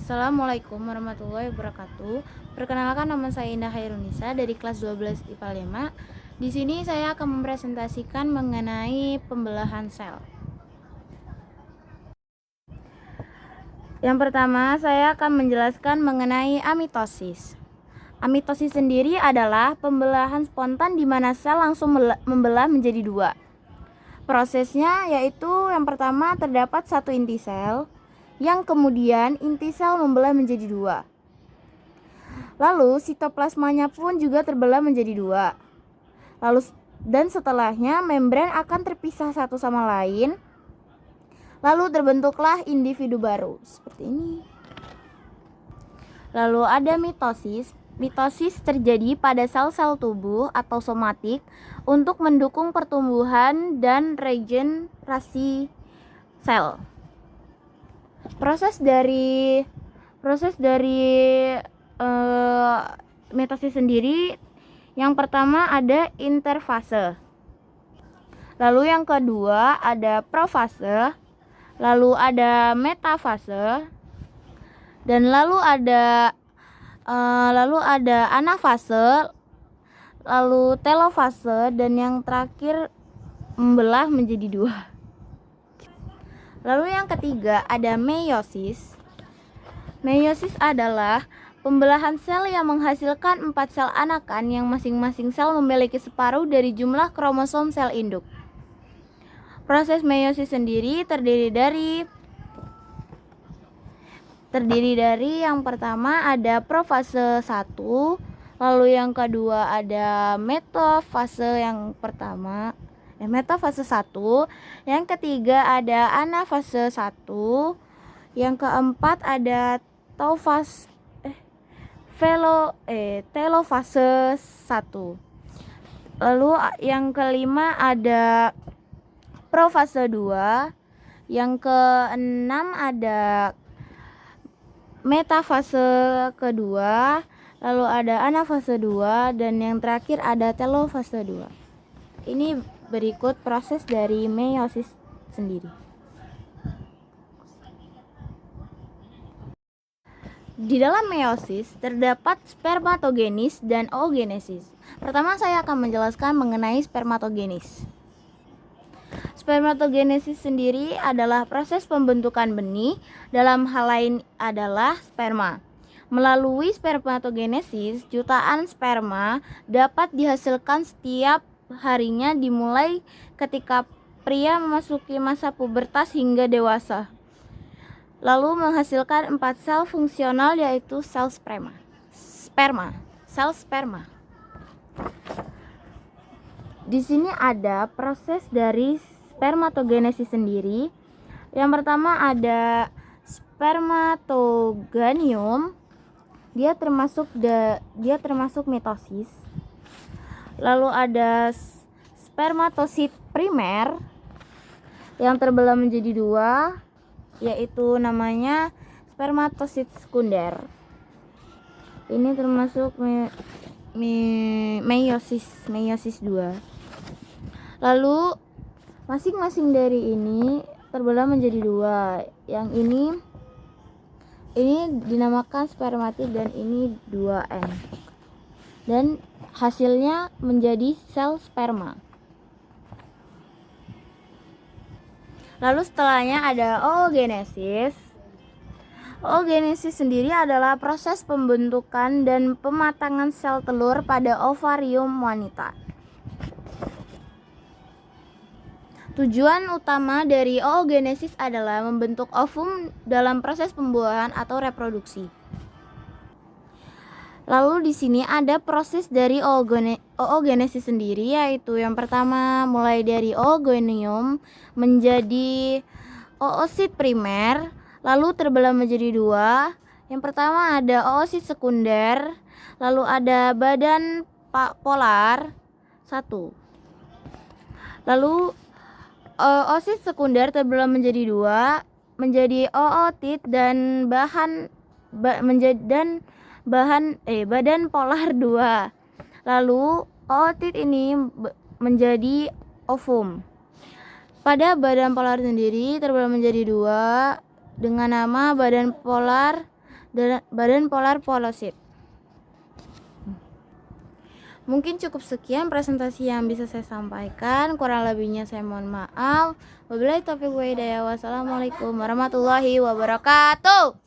Assalamualaikum warahmatullahi wabarakatuh. Perkenalkan, nama saya Indah Hairunisa dari kelas 12 IPA 5. Di sini saya akan mempresentasikan mengenai pembelahan sel. Yang pertama, saya akan menjelaskan mengenai amitosis. Amitosis sendiri adalah pembelahan spontan di mana sel langsung membelah menjadi dua. Prosesnya yaitu yang pertama terdapat satu inti sel, yang kemudian inti sel membelah menjadi dua. Lalu sitoplasmanya pun juga terbelah menjadi dua. Dan setelahnya membran akan terpisah satu sama lain. Lalu terbentuklah individu baru seperti ini. Lalu ada mitosis. Mitosis terjadi pada sel-sel tubuh atau somatik untuk mendukung pertumbuhan dan regenerasi sel. Proses dari mitosis sendiri, yang pertama ada interfase, lalu yang kedua ada profase, lalu ada metafase, dan lalu ada anafase, lalu telofase, dan yang terakhir membelah menjadi dua. Lalu yang ketiga ada meiosis. Meiosis adalah pembelahan sel yang menghasilkan 4 sel anakan yang masing-masing sel memiliki separuh dari jumlah kromosom sel induk. Proses meiosis sendiri terdiri dari yang pertama ada profase 1, lalu yang kedua ada metafase metafase 1, yang ketiga ada anafase 1, yang keempat ada telofase 1, lalu yang kelima ada profase 2, yang keenam ada metafase kedua, lalu ada anafase 2, dan yang terakhir ada telofase 2. Ini berikut proses dari meiosis sendiri. Di dalam meiosis terdapat spermatogenis dan oogenesis. Pertama saya akan menjelaskan mengenai spermatogenis. Spermatogenesis sendiri adalah proses pembentukan benih, dalam hal lain adalah sperma. Melalui spermatogenesis, jutaan sperma dapat dihasilkan setiap harinya dimulai ketika pria memasuki masa pubertas hingga dewasa. Lalu menghasilkan 4 sel fungsional yaitu sel sperma. Di sini ada proses dari spermatogenesis sendiri. Yang pertama ada spermatoganium. Dia termasuk mitosis. Lalu ada spermatosit primer yang terbelah menjadi dua, yaitu namanya spermatosit sekunder. Ini termasuk meiosis 2. Lalu masing-masing dari ini terbelah menjadi dua. Yang ini dinamakan spermatid dan ini 2N. Dan hasilnya menjadi sel sperma. Lalu setelahnya ada oogenesis. Oogenesis sendiri adalah proses pembentukan dan pematangan sel telur pada ovarium wanita. Tujuan utama dari oogenesis adalah membentuk ovum dalam proses pembuahan atau reproduksi. Lalu di sini ada proses dari oogenesis sendiri, yaitu yang pertama mulai dari oogonium menjadi oosit primer, lalu terbelah menjadi dua. Yang pertama ada oosit sekunder, lalu ada badan polar 1. Lalu oosit sekunder terbelah menjadi dua, menjadi ootit dan badan polar 2. Lalu ootit ini menjadi ovum. Pada badan polar sendiri terbelah menjadi dua dengan nama badan polar badan polar polosid. Mungkin cukup sekian presentasi yang bisa saya sampaikan. Kurang lebihnya saya mohon maaf. Wabillahi taufiq wa hidayah. Wassalamualaikum warahmatullahi wabarakatuh.